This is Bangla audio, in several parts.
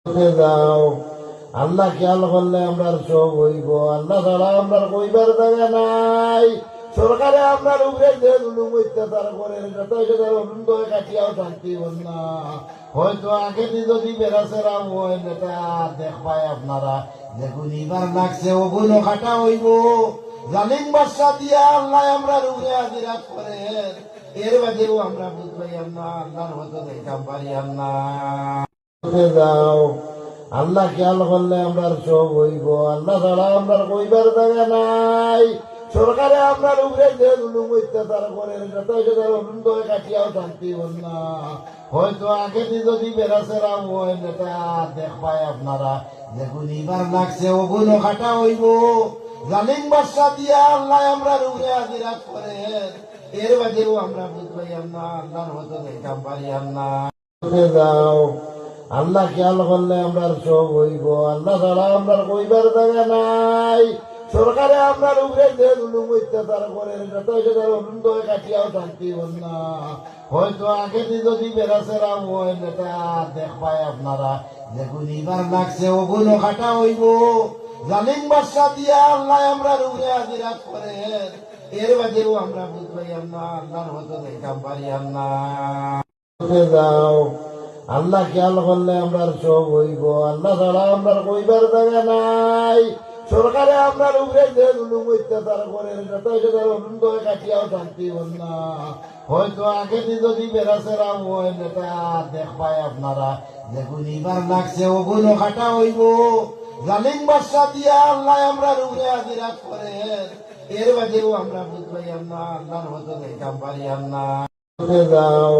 যাও আল্লাহ খেয়াল করলে আমরা সব হইব। আল্লাহ ছাড়া আমরা কইবার জায়গা নাই। সরকারে আপনার উপরে যে জুলুম অত্যাচার করে কাটিয়াও শান্তি হন না। হয়তো আগে যদি বেড়াচেরা হয় নেতা দেখ পায় আপনারা দেখুন এবার লাগছে ওগুলো কাটা হইব। জালিম বাদশা দিয়া আল্লাহ আমরা উপরে আদিরাত করে এর বাদেও আমরা বুঝবাই না আল্লাহর হয়তো দেখতাম পারি না। যাও আল্লাহ খেয়াল করলে আমরা সব হইব। আল্লাহ ছাড়া আমরা কইবার জায়গা নাই। সরকারে আপনার উপরে যে জুলুম অত্যাচার করে কাটিয়াও শান্তি হন না। হয়তো আগে যদি বেড়াচেরা হয় নেতা দেখ পায় আপনারা দেখুন এবার লাগছে ওগুলো কাটা হইব। জালিম বাদশা দিয়া আল্লাহ আমরা উপরে আদিরাত করে এর বাদেও আমরা বুঝবাই না আল্লাহর হয়তো দেখতাম পারি না। যাও আল্লাহ খেয়াল করলে আমরা সব হইব। আল্লাহ ছাড়া আমরা কইবার জায়গা নাই। সরকারে আপনার উপরে যে জুলুম অত্যাচার করে কাটিয়াও শান্তি হন না। হয়তো আগে যদি বেড়াচেরা হয় নেতা দেখ পায় আপনারা দেখুন এবার লাগছে ওগুলো কাটা হইব। জালিম বাদশা দিয়া আল্লাহ আমরা উপরে আদিরাত করে এর বাদেও আমরা বুঝবাই না আল্লাহর হয়তো দেখতাম পারি না। যাও আল্লাহ খেয়াল করলে আমরা সব হইব। আল্লাহ ছাড়া আমরা কইবার জায়গা নাই। সরকারে আপনার উপরে যে জুলুম অত্যাচার করে কাটিয়াও শান্তি হন না। হয়তো আগে যদি বেড়াচেরা হয় নেতা দেখ পায় আপনারা দেখুন এবার লাগছে ওগুলো কাটা হইব। জালিম বাদশা দিয়া আল্লাহ আমরা উপরে আদিরাত করে এর বাদেও আমরা বুঝবাই না আল্লাহর হয়তো দেখতাম পারি না। যাও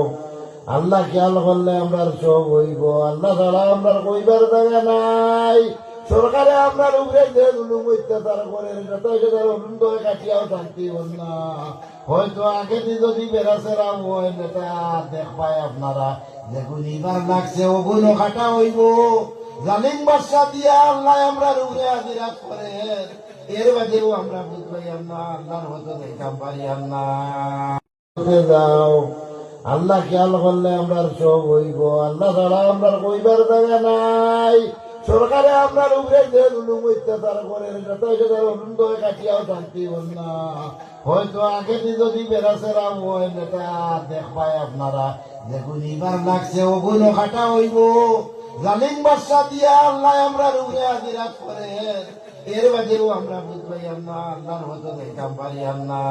আল্লাহ খেয়াল করলে আমরা সব হইব। আল্লাহ ছাড়া আমরা কইবার জায়গা নাই। সরকারে আপনার উপরে যে জুলুম অত্যাচার করে কাটিয়াও শান্তি হন না। হয়তো আগে যদি বেড়াচেরা হয় নেতা দেখ পায় আপনারা দেখুন এবার লাগছে ওগুলো কাটা হইব। জালিম বাদশা দিয়া আল্লাহ আমরা উপরে আদিরাত করে এর বাদেও আমরা বুঝবাই না আল্লাহর হয়তো দেখতাম পারি না। যাও আল্লাহ খেয়াল করলে আমরা সব হইব। আল্লাহ ছাড়া আমরা কইবার জায়গা নাই। সরকারে আপনার উপরে যে জুলুম অত্যাচার করে কাটিয়াও শান্তি হন না। হয়তো আগে যদি বেড়াচেরা হয় নেতা দেখ পায় আপনারা দেখুন এবার লাগছে ওগুলো কাটা হইব। জালিম বাদশা দিয়া আল্লাহ আমরা উপরে আদিরাত করে এর বাদেও আমরা বুঝবাই না আল্লাহর হয়তো দেখতাম পারি না।